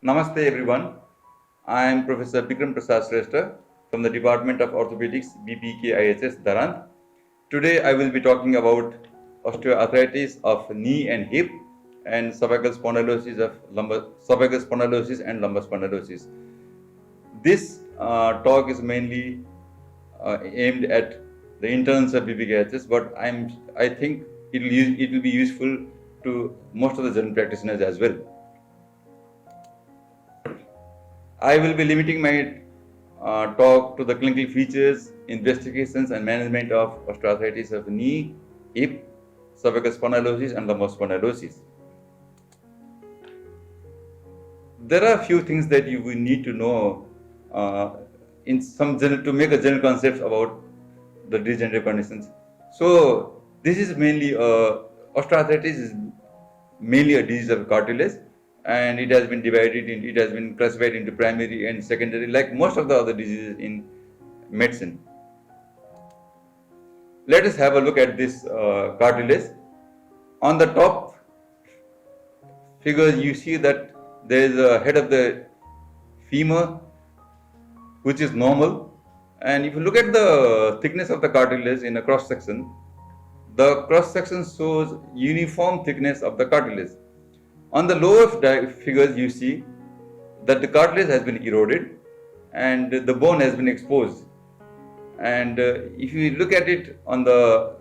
Namaste everyone. I am Professor Bikram Prasad Shrestha from the Department of Orthopedics, BPK Dharan. Today I will be talking about osteoarthritis of knee and hip and cervical spondylosis and lumbar spondylosis. This talk is mainly aimed at the interns of BPKHS, but I think it will be useful to most of the general practitioners as well. I will be limiting my talk to the clinical features, investigations, and management of osteoarthritis of knee, hip, cervical spondylosis, and lumbar spondylosis. There are a few things that you will need to know to make a general concept about the degenerative conditions. So this is mainly osteoarthritis is mainly a disease of cartilage, and it has been classified into primary and secondary, like most of the other diseases in medicine. Let us have a look at this cartilage. On the top figure, you see that there is a head of the femur which is normal, and if you look at the thickness of the cartilage in a cross section, the cross section shows uniform thickness of the cartilage. On the lower figures, you see that the cartilage has been eroded and the bone has been exposed. And if you look at it on the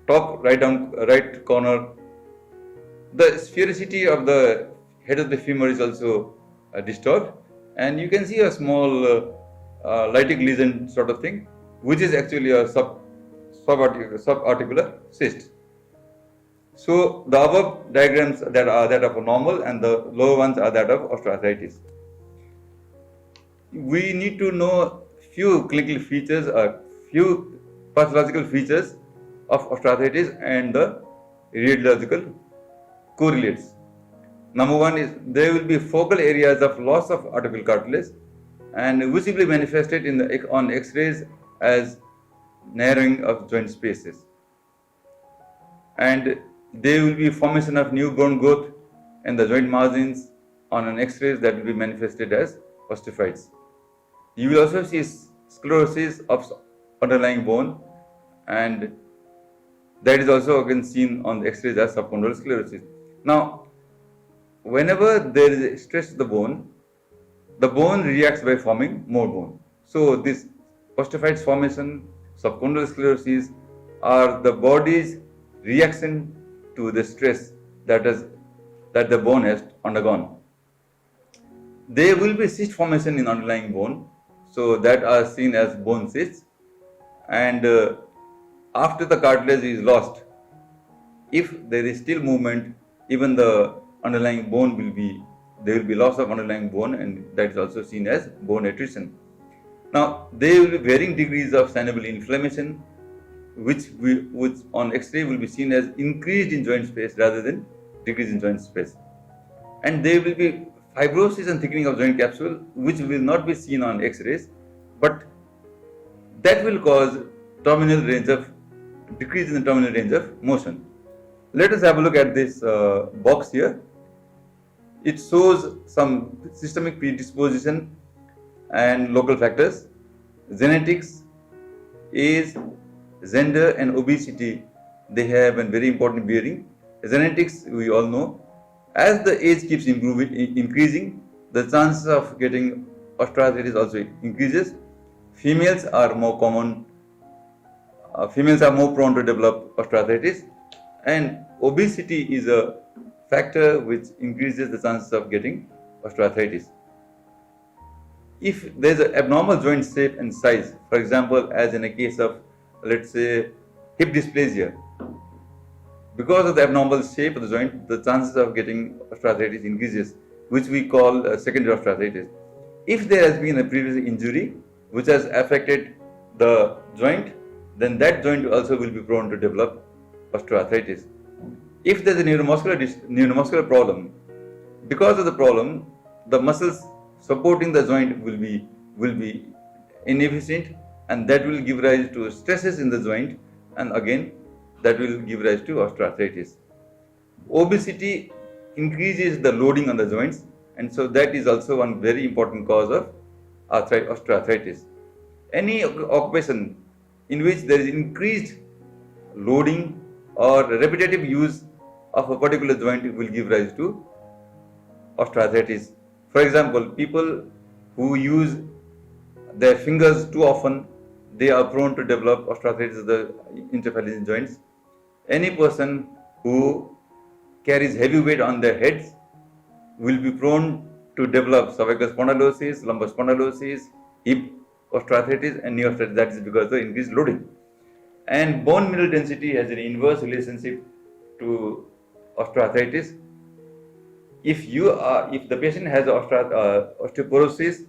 top right corner, the sphericity of the head of the femur is also disturbed, and you can see a small lytic lesion sort of thing, which is actually a subarticular cyst. So the above diagrams that are that of normal and the lower ones are that of osteoarthritis. We need to know few clinical features, few pathological features of osteoarthritis and the radiological correlates. Number one is there will be focal areas of loss of articular cartilage and visibly manifested on X-rays as narrowing of joint spaces. And there will be formation of new bone growth and the joint margins on an X-rays that will be manifested as osteophytes. You will also see sclerosis of underlying bone, and that is also again seen on the X-rays as subcondylar sclerosis. Now, whenever there is stress to the bone reacts by forming more bone. So this osteophytes formation, subcondylar sclerosis are the body's reaction to the stress that the bone has undergone. There will be cyst formation in underlying bone, so that are seen as bone cysts. And after the cartilage is lost, if there is still movement, even the underlying bone there will be loss of underlying bone, and that is also seen as bone attrition. Now, there will be varying degrees of synovial inflammation, which on X-ray will be seen as increased in joint space rather than decreased in joint space. And there will be fibrosis and thickening of joint capsule, which will not be seen on X-rays, but that will cause decrease in the terminal range of motion. Let us have a look at this box here. It shows some systemic predisposition and local factors. Genetics, age, gender, and obesity, they have a very important bearing. Genetics, we all know, as the age keeps increasing, the chances of getting osteoarthritis also increases. Females are more prone to develop osteoarthritis, and obesity is a factor which increases the chances of getting osteoarthritis. If there is an abnormal joint shape and size, for example, as in a case of, let's say, hip dysplasia, because of the abnormal shape of the joint, the chances of getting osteoarthritis increases, which we call secondary osteoarthritis. If there has been a previous injury which has affected the joint, then that joint also will be prone to develop osteoarthritis. If there is a neuromuscular problem, because of the problem, the muscles supporting the joint will be inefficient, and that will give rise to stresses in the joint, and again that will give rise to osteoarthritis. Obesity increases the loading on the joints, and so that is also one very important cause of osteoarthritis. Any occupation in which there is increased loading or repetitive use of a particular joint will give rise to osteoarthritis. For example, people who use their fingers too often, they are prone to develop osteoarthritis of the interphalangeal joints. Any person who carries heavy weight on their heads will be prone to develop cervical spondylosis, lumbar spondylosis, hip osteoarthritis, and knee osteoarthritis. That is because of the increased loading. And bone mineral density has an inverse relationship to osteoarthritis. If the patient has osteoporosis,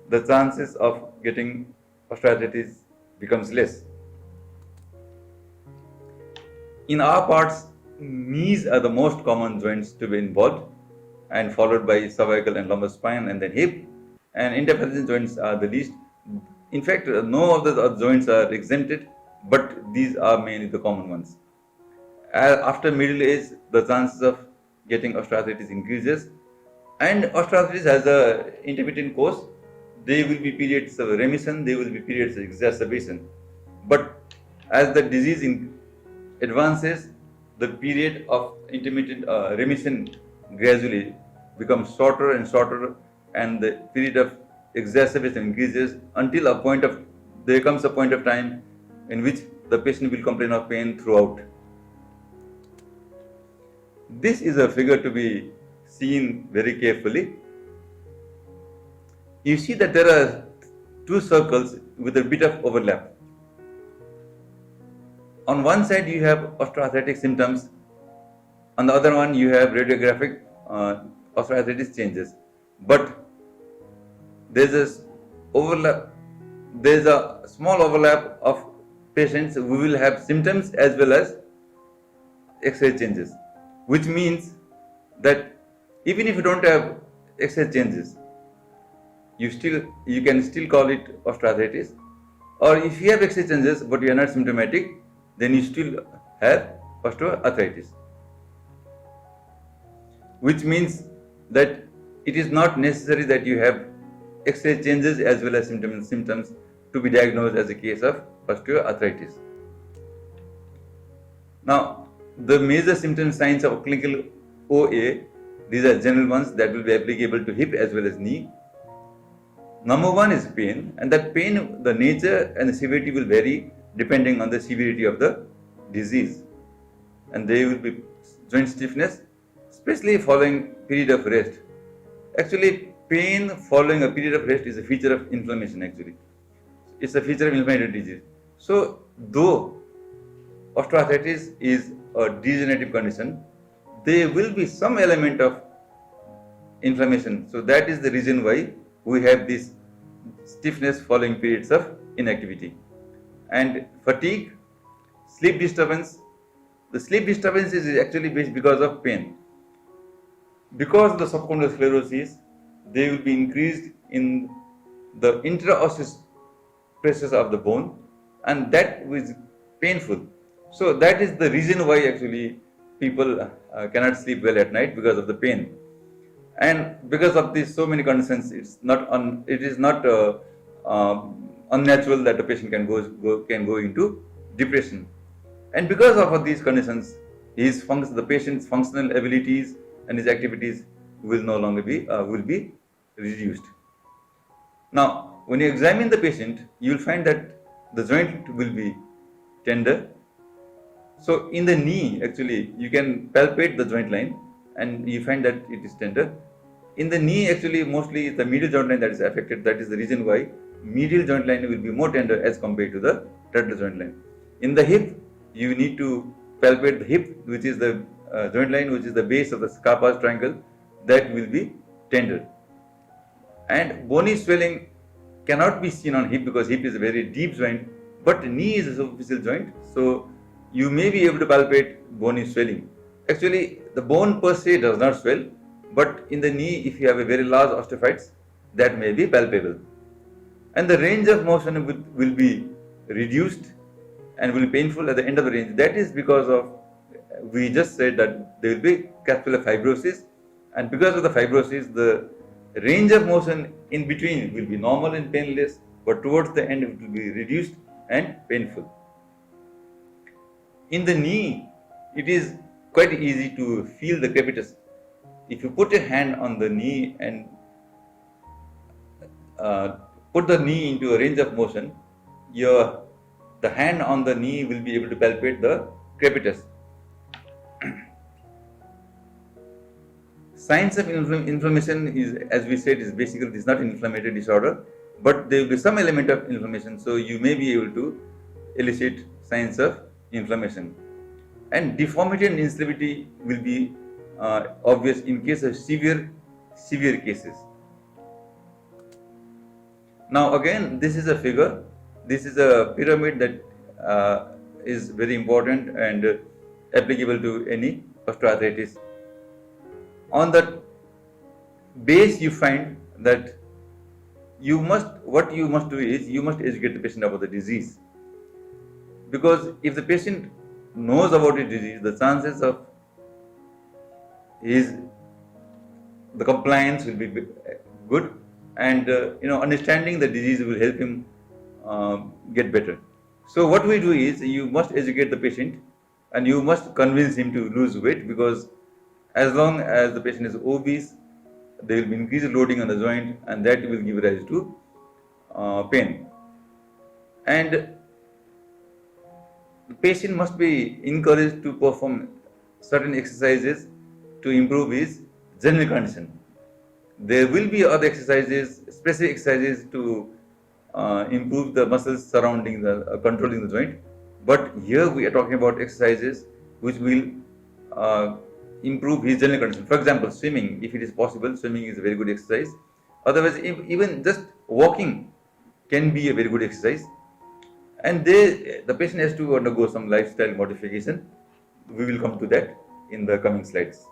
the chances of getting osteoarthritis becomes less. In our parts, knees are the most common joints to be involved, and followed by cervical and lumbar spine, and then hip. And interphalangeal joints are the least. In fact, no of the other joints are exempted, but these are mainly the common ones. After middle age, the chances of getting osteoarthritis increases, and osteoarthritis has a intermittent course. There will be periods of remission, there will be periods of exacerbation. But as the disease advances, the period of intermittent remission gradually becomes shorter and shorter, and the period of exacerbation increases until there comes a point of time in which the patient will complain of pain throughout. This is a figure to be seen very carefully. You see that there are two circles with a bit of overlap. On one side you have osteoarthritic symptoms, on the other one you have radiographic osteoarthritis changes. But there's a small overlap of patients who will have symptoms as well as X-ray changes, which means that even if you don't have X-ray changes, you can still call it osteoarthritis. Or if you have X-ray changes but you are not symptomatic, then you still have osteoarthritis. Which means that it is not necessary that you have X-ray changes as well as symptoms to be diagnosed as a case of osteoarthritis. Now, the major symptom signs of clinical OA, these are general ones that will be applicable to hip as well as knee. Number one is pain, and that pain, the nature and the severity will vary depending on the severity of the disease. And there will be joint stiffness, especially following period of rest. Actually, pain following a period of rest is a feature of inflammation actually. It's a feature of inflammatory disease. So, though osteoarthritis is a degenerative condition, there will be some element of inflammation. So that is the reason why we have this stiffness following periods of inactivity. And fatigue, sleep disturbance. The sleep disturbance is actually because of pain. Because of the subcondylar sclerosis, they will be increased in the intraosseous pressures of the bone, and that is painful. So that is the reason why actually people cannot sleep well at night, because of the pain. And because of these so many conditions, it is not unnatural that a patient can go into depression. And because of these conditions, the patient's functional abilities and his activities will no longer will be reduced. Now, when you examine the patient, you will find that the joint will be tender. So in the knee, actually, you can palpate the joint line and you find that it is tender. In the knee, actually, mostly the medial joint line that is affected. That is the reason why medial joint line will be more tender as compared to the lateral joint line. In the hip, you need to palpate the hip, which is the joint line, which is the base of the Scarpa's triangle, that will be tender. And bony swelling cannot be seen on hip because hip is a very deep joint, but knee is a superficial joint, so you may be able to palpate bony swelling. Actually, the bone per se does not swell, but in the knee, if you have a very large osteophytes, that may be palpable. And the range of motion will be reduced and will be painful at the end of the range. That is because of, we just said that there will be capsular fibrosis and because of the fibrosis, the range of motion in between will be normal and painless, but towards the end it will be reduced and painful. In the knee, it is quite easy to feel the crepitus. If you put a hand on the knee and put the knee into a range of motion, the hand on the knee will be able to palpate the crepitus. Signs of inflammation is, as we said, is basically this is not an inflammatory disorder, but there will be some element of inflammation, so you may be able to elicit signs of inflammation. And deformity and instability will be obvious in case of severe cases. Now again, this is a figure. This is a pyramid that is very important and applicable to any osteoarthritis. On that base, you find that what you must do is you must educate the patient about the disease, because if the patient knows about his disease, the chances of the compliance will be good, and understanding the disease will help him get better. So what we do is you must educate the patient and you must convince him to lose weight, because as long as the patient is obese, there will be increased loading on the joint, and that will give rise to pain. And the patient must be encouraged to perform certain exercises to improve his general condition. There will be other exercises, specific exercises to improve the muscles surrounding controlling the joint. But here we are talking about exercises which will improve his general condition. For example, swimming, if it is possible, swimming is a very good exercise. Otherwise, even just walking can be a very good exercise. And the patient has to undergo some lifestyle modification. We will come to that in the coming slides.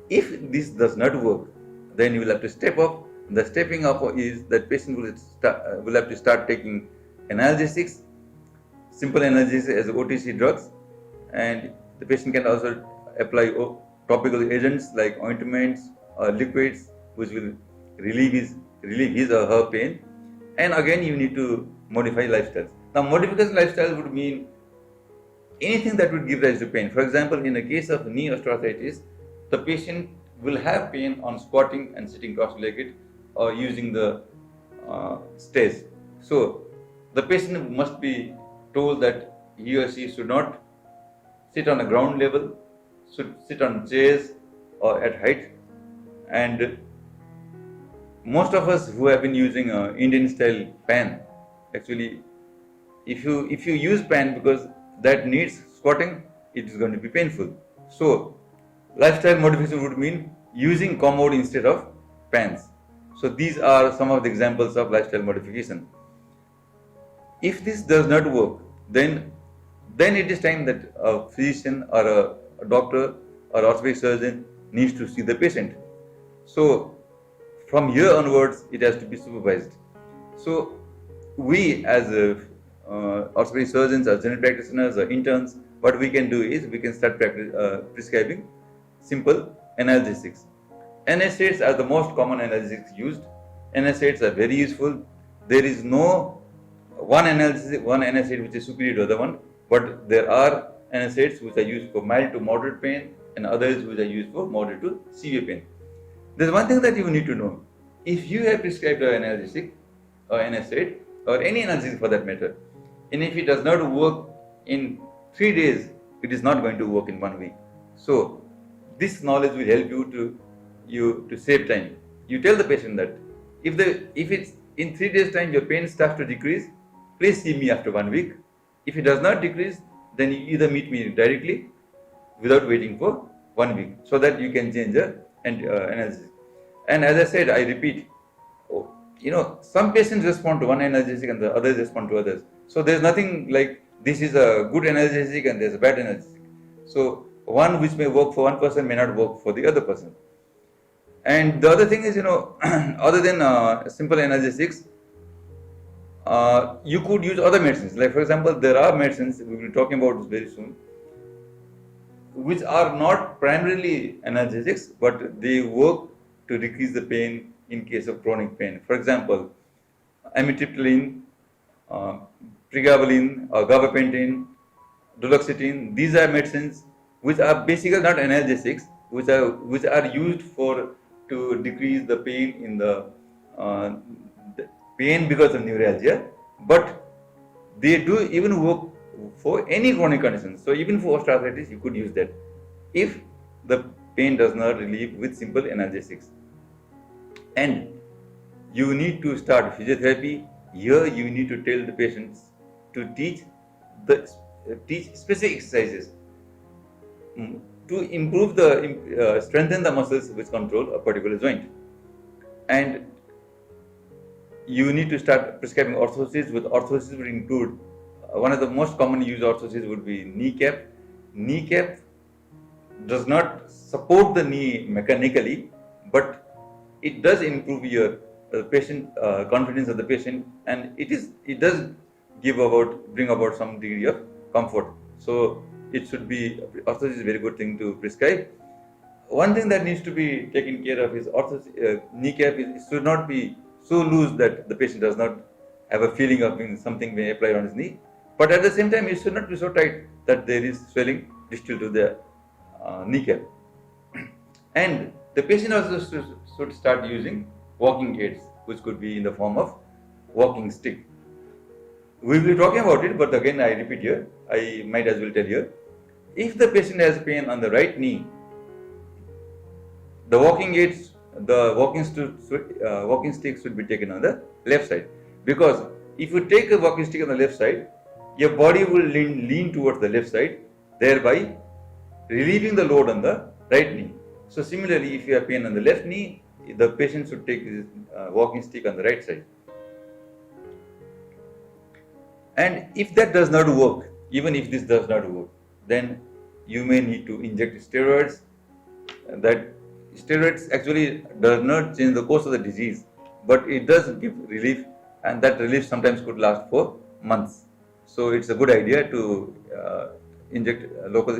If this does not work, then you will have to step up. The stepping up is that patient will have to start taking analgesics, simple analgesics as OTC drugs, and the patient can also apply topical agents like ointments or liquids which will relieve his or her pain. And again, you need to modify lifestyles. Now, modification lifestyle would mean anything that would give rise to pain. For example, in the case of knee osteoarthritis, the patient will have pain on squatting and sitting cross-legged or using the stairs. So, the patient must be told that he or she should not sit on a ground level, should sit on chairs or at height. And most of us who have been using Indian style pan, actually, if you use pan because that needs squatting, it is going to be painful. So lifestyle modification would mean using commode instead of pans. So these are some of the examples of lifestyle modification. If this does not work, then it is time that a physician or a doctor or orthopedic surgeon needs to see the patient. So from here onwards, it has to be supervised. So we as orthopedic surgeons, as general practitioners, or interns, what we can do is we can start prescribing simple analgesics. NSAIDs are the most common analgesics used. NSAIDs are very useful. There is no one NSAID which is superior to the other one, but there are NSAIDs which are used for mild to moderate pain and others which are used for moderate to severe pain. There's one thing that you need to know. If you have prescribed an analgesic or NSAID or any analgesic for that matter, and if it does not work in 3 days, it is not going to work in 1 week. So this knowledge will help you to save time. You tell the patient that if it's in 3 days time your pain starts to decrease, please see me after 1 week. If it does not decrease, then you either meet me directly without waiting for 1 week, so that you can change the analgesic. And as I said, I repeat, some patients respond to one analgesic and the others respond to others. So there's nothing like this is a good analgesic and there's a bad analgesic. So one which may work for one person may not work for the other person. And the other thing is, other than simple analgesics, you could use other medicines. Like for example, there are medicines, we will be talking about this very soon, which are not primarily analgesics, but they work to decrease the pain in case of chronic pain. For example, amitriptyline, uh, pregabalin, gabapentin, duloxetine. These are medicines which are basically not analgesics, which are used for to decrease the pain in uh, the pain because of neuralgia, but they do even work for any chronic condition. So even for osteoarthritis, you could use that if the pain does not relieve with simple analgesics. And you need to start physiotherapy. Here you need to tell the patients to teach specific exercises to improve strengthen the muscles which control a particular joint. And you need to start prescribing orthosis. With orthosis would include one of the most commonly used orthoses would be kneecap. Kneecap does not support the knee mechanically, but it does improve your patient confidence of the patient, and it does bring about some degree of comfort. So it should be orthosis is a very good thing to prescribe. One thing that needs to be taken care of is kneecap should not be so loose that the patient does not have a feeling of being something being applied on his knee. But at the same time, it should not be so tight that there is swelling distal to the kneecap. And the patient also should start using walking aids, which could be in the form of walking stick. We will be talking about it, but again I repeat here, I might as well tell you, if the patient has pain on the right knee, the walking stick should be taken on the left side, because if you take a walking stick on the left side, your body will lean towards the left side, thereby relieving the load on the right knee. So similarly, if you have pain on the left knee, the patient should take his walking stick on the right side. And if that does not work, even if this does not work, then you may need to inject steroids. That steroids actually does not change the course of the disease, but it does give relief, and that relief sometimes could last for months. So it's a good idea to inject local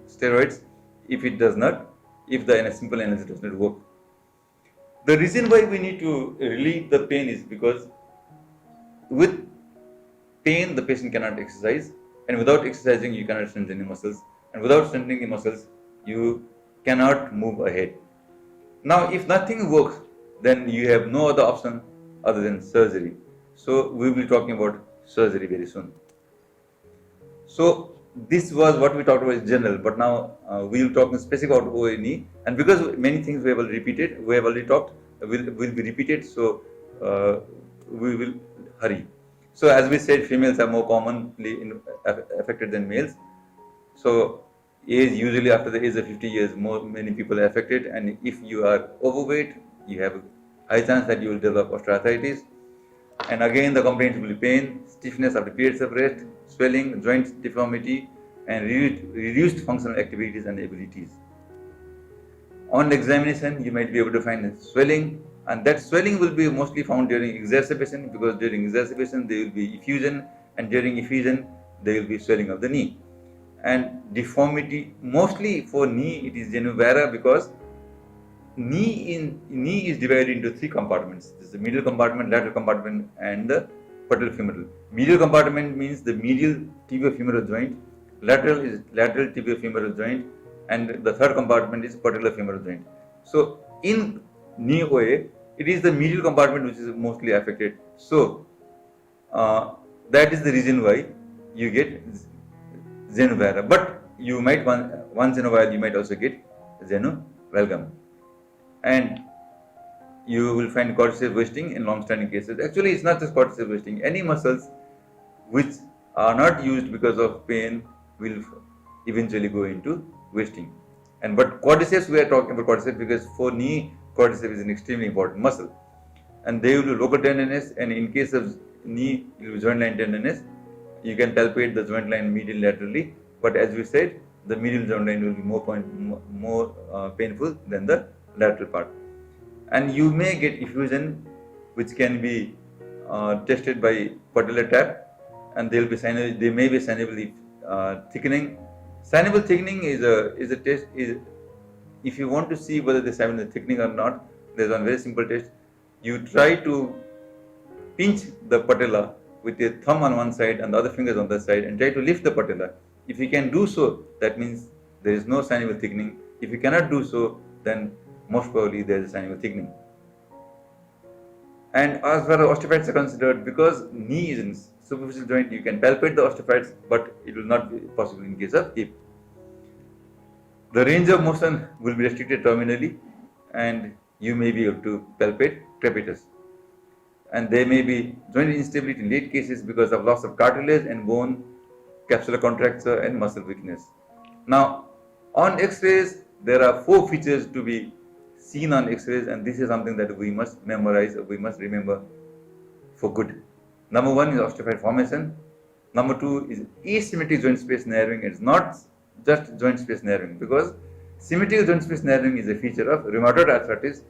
steroids if the simple analgesic does not work. The reason why we need to relieve the pain is because with pain the patient cannot exercise, and without exercising you cannot strengthen the muscles, and without strengthening the muscles you cannot move ahead. Now if nothing works, then you have no other option other than surgery. So we will be talking about surgery very soon. So this was what we talked about in general, but now we will talk specific about ONE, and because many things we have already talked, will be repeated, so we will hurry. So as we said, females are more commonly affected than males. So usually after the age of 50 years, many people are affected, and if you are overweight, you have a high chance that you will develop osteoarthritis. And again, the complaints will be pain, stiffness after periods of rest, swelling, joint deformity, and reduced functional activities and abilities. On examination, you might be able to find swelling, and that swelling will be mostly found during exacerbation, because during exacerbation there will be effusion, and during effusion there will be swelling of the knee. And deformity, mostly for knee, it is genu vara, because knee is divided into three compartments. This is the medial compartment, lateral compartment, and the patellofemoral. Medial compartment means the medial tibiofemoral joint, lateral is lateral tibiofemoral joint, and the third compartment is patellofemoral joint. So in knee OA, it is the medial compartment which is mostly affected. So that is the reason why you get genu vara. But you might once in a while you might also get genu valgum. And you will find quadriceps wasting in long-standing cases. Actually, it's not just quadriceps wasting. Any muscles which are not used because of pain will eventually go into wasting. But quadriceps, we are talking about quadriceps because for knee, quadriceps is an extremely important muscle. And they will be local tenderness, and in case of knee, it will be joint line tenderness. You can palpate the joint line medial laterally, but as we said, the medial joint line will be more painful than the lateral part. And you may get effusion, which can be tested by patellar tap, and they may be synovially thickening. Saneable thickening is a test. Is if you want to see whether the saneable thickening or not, there's one very simple test. You try to pinch the patella with your thumb on one side and the other fingers on the side and try to lift the patella. If you can do so, that means there is no saneable thickening. If you cannot do so, then most probably there is a saneable thickening. And as far as osteophytes are considered, because knee is in superficial joint, you can palpate the osteophytes, but it will not be possible in case of hip. The range of motion will be restricted terminally, and you may be able to palpate crepitus. And there may be joint instability in late cases because of loss of cartilage and bone, capsular contracture, and muscle weakness. Now, on X-rays, there are 4 features to be seen on X-rays, and this is something that we must memorize, or we must remember for good. Number 1 is osteophyte formation. Number 2 is asymmetric joint space narrowing. It's not just joint space narrowing, because symmetrical joint space narrowing is a feature of rheumatoid arthritis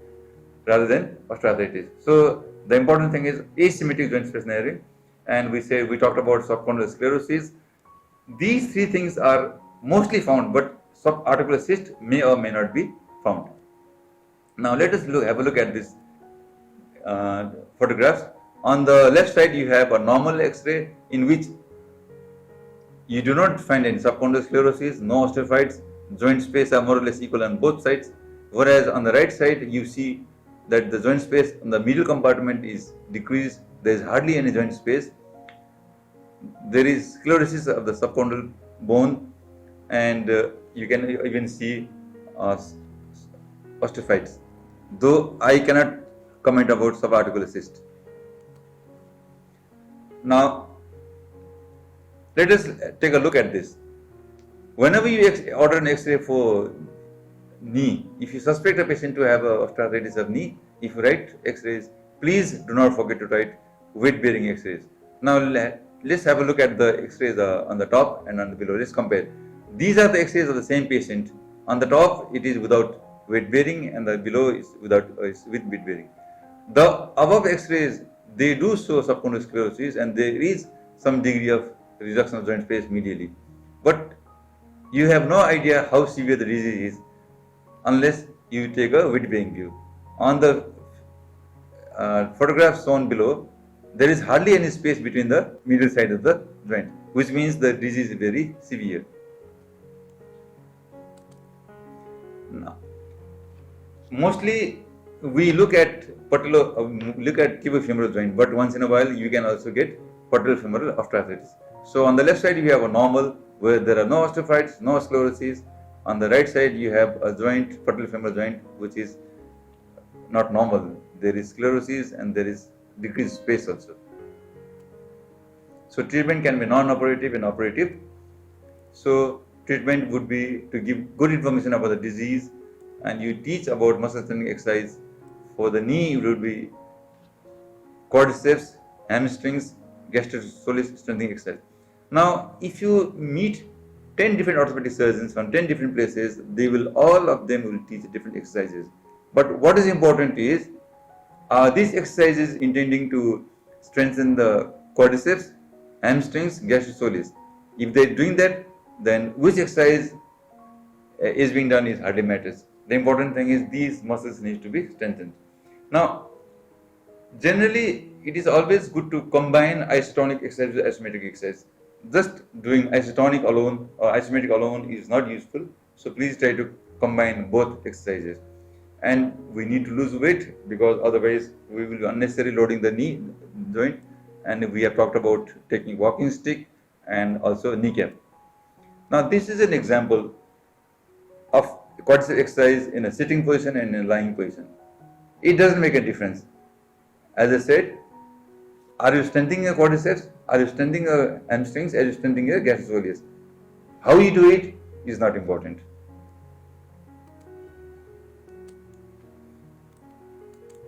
rather than osteoarthritis. So the important thing is asymmetric joint space narrowing, and we talked about subcondylar sclerosis. These 3 things are mostly found, but subarticular cyst may or may not be found. Now let us have a look at this photographs. On the left side you have a normal X-ray in which you do not find any subcondylar sclerosis, no osteophytes, joint space are more or less equal on both sides. Whereas on the right side you see that the joint space on the medial compartment is decreased, there is hardly any joint space. There is sclerosis of the subcondylar bone, and you can even see osteophytes, though I cannot comment about subarticular cyst. Now let us take a look at this. Whenever you order an X-ray for knee, if you suspect a patient to have osteoarthritis of knee, if you write X-rays, please do not forget to write weight-bearing X-rays. Now let's have a look at the X-rays on the top and on the below. Let's compare. These are the X-rays of the same patient. On the top it is without weight-bearing, and the below is with weight-bearing. The above X-rays, they do show subcondylar sclerosis, and there is some degree of reduction of joint space medially, but you have no idea how severe the disease is unless you take a weight-bearing view. On the photograph shown below, there is hardly any space between the medial side of the joint, which means the disease is very severe. Now, mostly we look at tibiofemoral joint, but once in a while you can also get patellofemoral osteoarthritis. So on the left side you have a normal where there are no osteophytes, no sclerosis. On the right side you have a joint, patellofemoral joint, which is not normal. There is sclerosis and there is decreased space also. So treatment can be non-operative and operative. So treatment would be to give good information about the disease, and you teach about muscle strengthening exercise. For the knee it would be quadriceps, hamstrings, gastrosoleus strengthening exercise. Now if you meet 10 different orthopedic surgeons from 10 different places, all of them will teach different exercises. But what is important is, are these exercises intending to strengthen the quadriceps, hamstrings, gastrosoleus? If they are doing that, then which exercise is being done is hardly matters. The important thing is these muscles need to be strengthened. Now, generally it is always good to combine isotonic exercise with isometric exercise. Just doing isotonic alone or isometric alone is not useful. So please try to combine both exercises. And we need to lose weight, because otherwise we will be unnecessarily loading the knee joint. And we have talked about taking walking stick and also kneecap. Now this is an example of quadricep exercise in a sitting position and in a lying position. It doesn't make a difference. As I said, are you strengthening your quadriceps? Are you strengthening your hamstrings? Are you strengthening your gastrosoleus? How you do it is not important.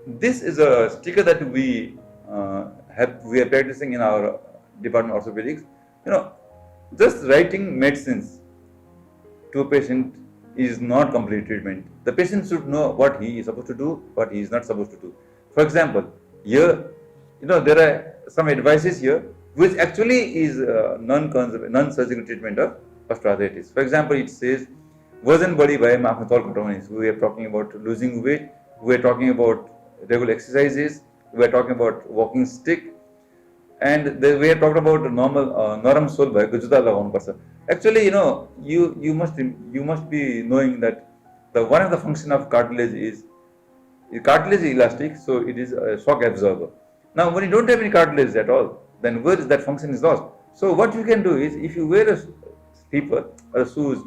This is a sticker that we are practicing in our department of orthopedics. Just writing medicines to a patient is not complete treatment. The patient should know what he is supposed to do, what he is not supposed to do. For example, here, there are some advices here which actually is non-surgical treatment of osteoarthritis. For example, it says वजन बढी भएमा आफ्नो तल घटाउने. We are talking about losing weight. We are talking about regular exercises. We are talking about walking stick. And we are talking about normal नरम soul भएको जुत्ता लगाउनु पर्छ. Actually, you must be knowing that the one of the function of cartilage is elastic, so it is a shock absorber. Now, when you don't have any cartilage at all, then where is that function is lost? So what you can do is, if you wear a slipper or a shoes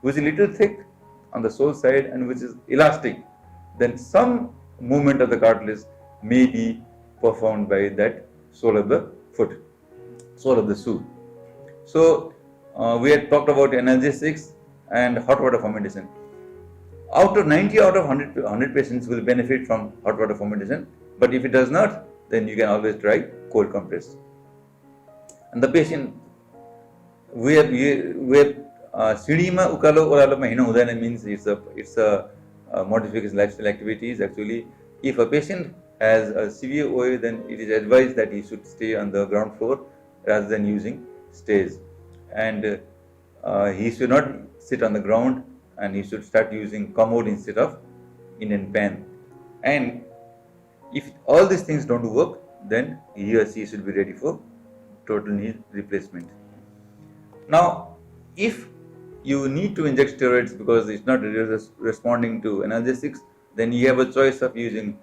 which is a little thick on the sole side and which is elastic, then some movement of the cartilage may be performed by that sole of the foot, sole of the shoe. So we had talked about analgesics and hot water fermentation. Out of 90 out of 100 patients will benefit from hot water fermentation, but if it does not, then you can always try cold compress. And the patient, we have सिडीमा उकालो ओह्रालोमा हिँड्नु हुँदैन means it's a modification lifestyle activities. Actually, if a patient has a severe OA, then it is advised that he should stay on the ground floor rather than using stairs, and he should not sit on the ground, and he should start using commode instead of Indian pan. And if all these things don't work, then he or she should be ready for total knee replacement. Now, if you need to inject steroids because it's not responding to analgesics, then you have a choice of using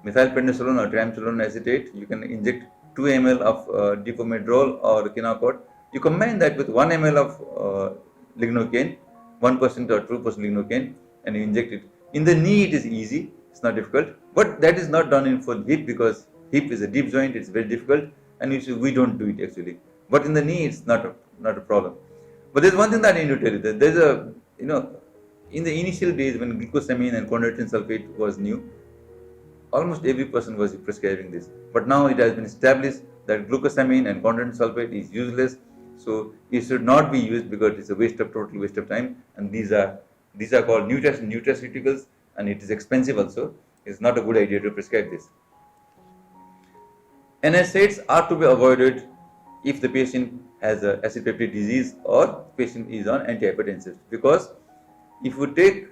methylprednisolone or triamcinolone acetate. You can inject 2 ml of dipomedrol or Kinacort. You combine that with 1 ml of lignocaine, 1% or 2% lignocaine, and you inject it. In the knee, it is easy, it's not difficult, but that is not done in for hip because hip is a deep joint, it's very difficult, and we don't do it actually. But in the knee, it's not a problem. But there's one thing that I need to tell you, that there's in the initial days when glucosamine and chondroitin sulfate was new, almost every person was prescribing this. But now it has been established that glucosamine and chondroitin sulfate is useless, so it should not be used because it's a total waste of time. And these are called nutraceuticals, and it is expensive also. It's not a good idea to prescribe this. NSAIDs are to be avoided if the patient has a acid peptic disease or patient is on antihypertensives, because if you take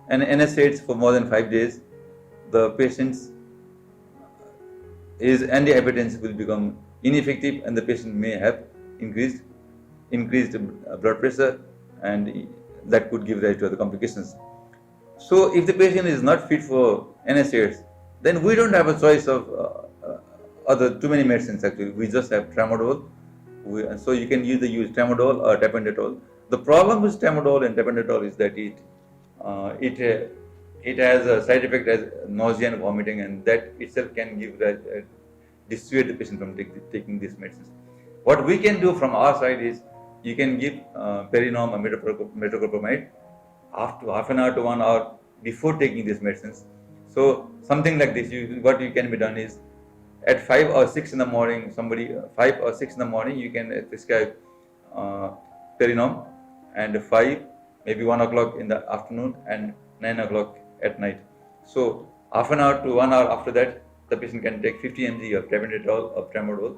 an NSAIDs for more than 5 days, the patient's antihypertensive will become ineffective, and the patient may have increased blood pressure, and that could give rise to other complications. So if the patient is not fit for NSAIDs, then we don't have a choice of too many medicines actually. We just have tramadol. So you can use tramadol or tapentadol. The problem with tramadol and tapentadol is that it has a side effect as nausea and vomiting, and that itself can dissuade the patient from taking these medicines. What we can do from our side is, you can give Perinom or metoclopramide after half an hour to 1 hour before taking these medicines. So something like this, what you can be done is, at 5 or 6 in the morning, 5 or 6 in the morning, you can prescribe Perinom, and 5, maybe 1 o'clock in the afternoon, and 9 o'clock at night. So half an hour to 1 hour after that, the patient can take 50 mg of tapentadol or tramadol,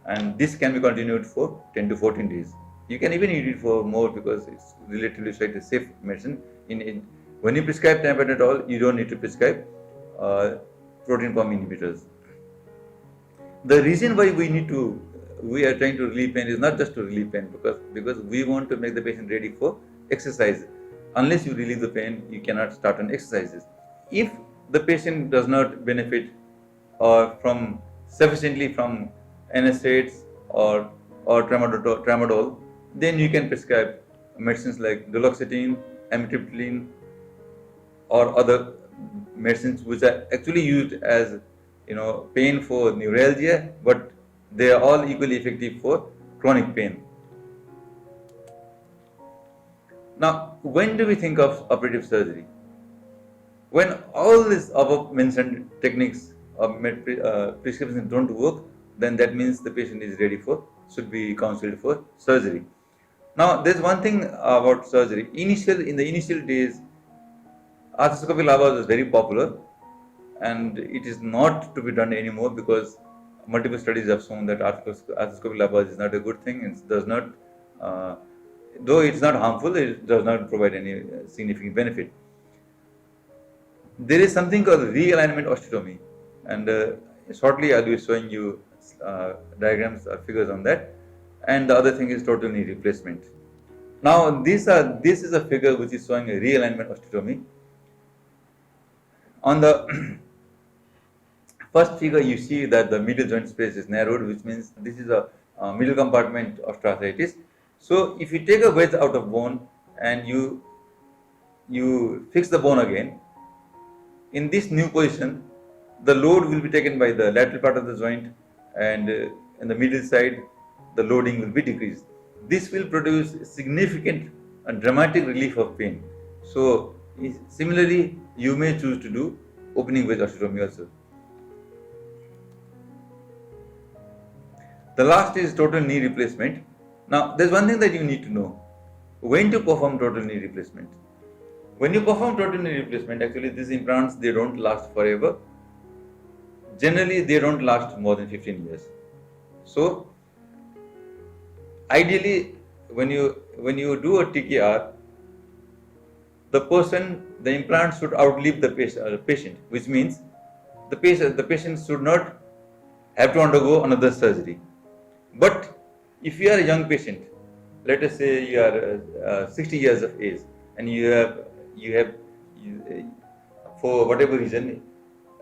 and this can be continued for 10 to 14 days. You can even use it for more because it's relatively slightly safe medicine. When you prescribe tapentadol, you don't need to prescribe protein pump inhibitors. The reason why we are trying to relieve pain is not just to relieve pain, because we want to make the patient ready for exercise. Unless you relieve the pain, you cannot start on exercises. If the patient does not benefit sufficiently from NSAIDs or tramadol, then you can prescribe medicines like duloxetine, amitriptyline, or other medicines which are actually used as pain for neuralgia, but they are all equally effective for chronic pain. Now, when do we think of operative surgery? When all these above mentioned techniques of prescriptions don't work, then that means the patient should be counseled for surgery. Now, there's one thing about surgery. In the initial days, arthroscopic lavage was very popular, and it is not to be done anymore because multiple studies have shown that arthroscopic lavage is not a good thing. It does not though it's not harmful, it does not provide any significant benefit. There is something called realignment osteotomy, and shortly I'll be showing you diagrams or figures on that. And the other thing is total knee replacement. Now this is a figure which is showing a realignment osteotomy. On the first figure, you see that the middle joint space is narrowed, which means this is a middle compartment osteoarthritis. So if you take a wedge out of bone and you fix the bone again, in this new position, the load will be taken by the lateral part of the joint, and in the middle side, the loading will be decreased. This will produce significant and dramatic relief of pain. So similarly, you may choose to do opening wedge osteotomy also. The last is total knee replacement. Now, there's one thing that you need to know: when to perform total knee replacement. When you perform total knee replacement, actually these implants, they don't last forever. Generally, they don't last more than 15 years. So, ideally, when you do a TKR, the implant should outlive the patient, which means the patient should not have to undergo another surgery. But if you are a young patient, let us say you are 60 years of age, and you have for whatever reason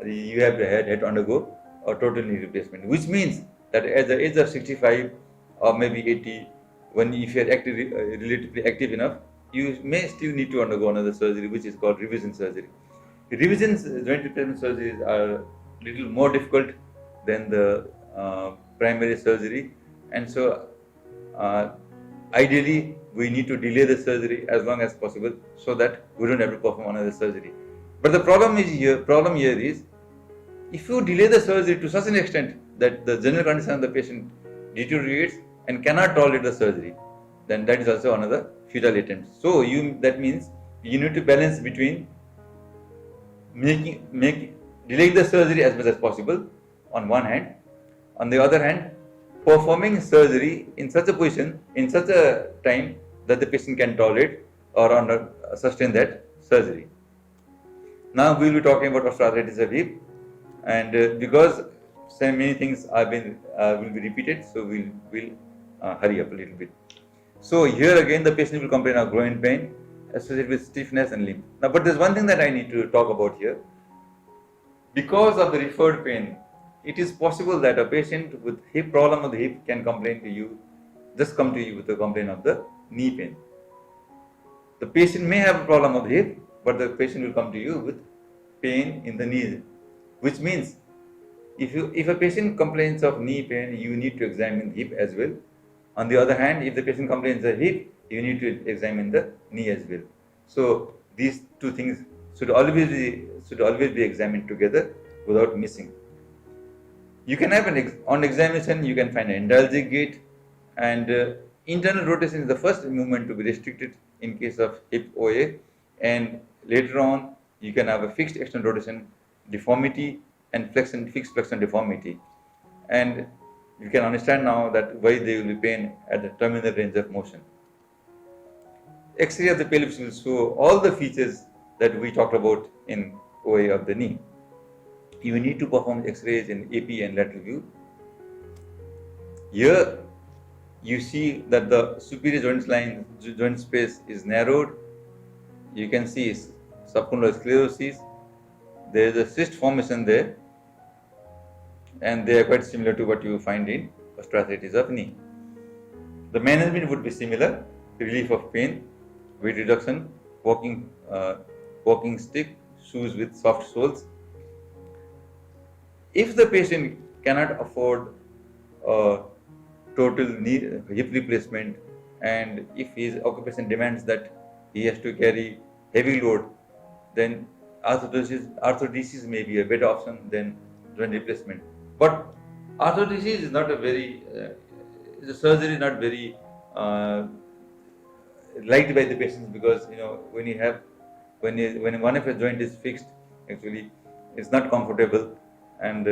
you have had to undergo a total knee replacement, which means that at the age of 65 or maybe 80, when if you are relatively active enough, you may still need to undergo another surgery, which is called revision surgery. Revision joint replacement surgeries are little more difficult than the primary surgery, and so ideally we need to delay the surgery as long as possible so that we don't have to perform another surgery. But the problem here is, if you delay the surgery to such an extent that the general condition of the patient deteriorates and cannot tolerate the surgery, then that is also another futile attempt. So that means you need to balance between delaying the surgery as much as possible on one hand, on the other hand, performing surgery in such a position, in such a time that the patient can tolerate or sustain that surgery. Now we will be talking about osteoarthritis of hip, and because so many things will be repeated, so we'll hurry up a little bit. So here again, the patient will complain of groin pain associated with stiffness and limp. Now, but there's one thing that I need to talk about here. Because of the referred pain, it is possible that a patient with hip problem of the hip can come to you with a complaint of the knee pain. The patient may have a problem of the hip, but the patient will come to you with pain in the knee, which means if a patient complains of knee pain, you need to examine the hip as well. On the other hand, if the patient complains of hip, you need to examine the knee as well. So these two things should always be examined together without missing. You can have on examination, you can find an endalgic gait, and internal rotation is the first movement to be restricted in case of hip OA, and later on you can have a fixed external rotation deformity and fixed flexion deformity, and you can understand now that why there will be pain at the terminal range of motion. X-ray of the pelvis will show all the features that we talked about in OA of the knee. You need to perform X-rays in AP and lateral view. Here you see that the superior joint space is narrowed. You can see subcondylar sclerosis. There is a cyst formation there, and they are quite similar to what you find in osteoarthritis of knee. The management would be similar: relief of pain, weight reduction, walking stick, shoes with soft soles. If the patient cannot afford a total hip replacement, and if his occupation demands that he has to carry heavy load, then arthrodesis may be a better option than joint replacement. But arthrodesis is not is a surgery not very liked by the patients, because when one of your joint is fixed, actually it's not comfortable, and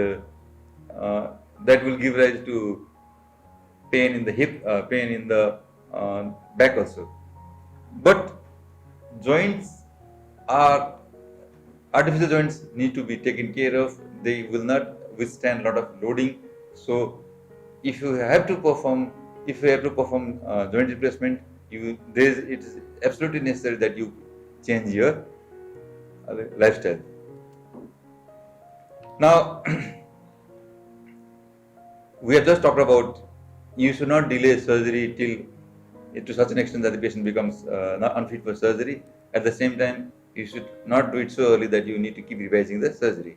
that will give rise to pain in the hip, pain in the back also. But joints are artificial joints need to be taken care of. They will not withstand a lot of loading. So if you have to perform joint replacement, it is absolutely necessary that you change your lifestyle. Now we have just talked about you should not delay surgery to such an extent that the patient becomes not unfit for surgery. At the same time, you should not do it so early that you need to keep revising the surgery.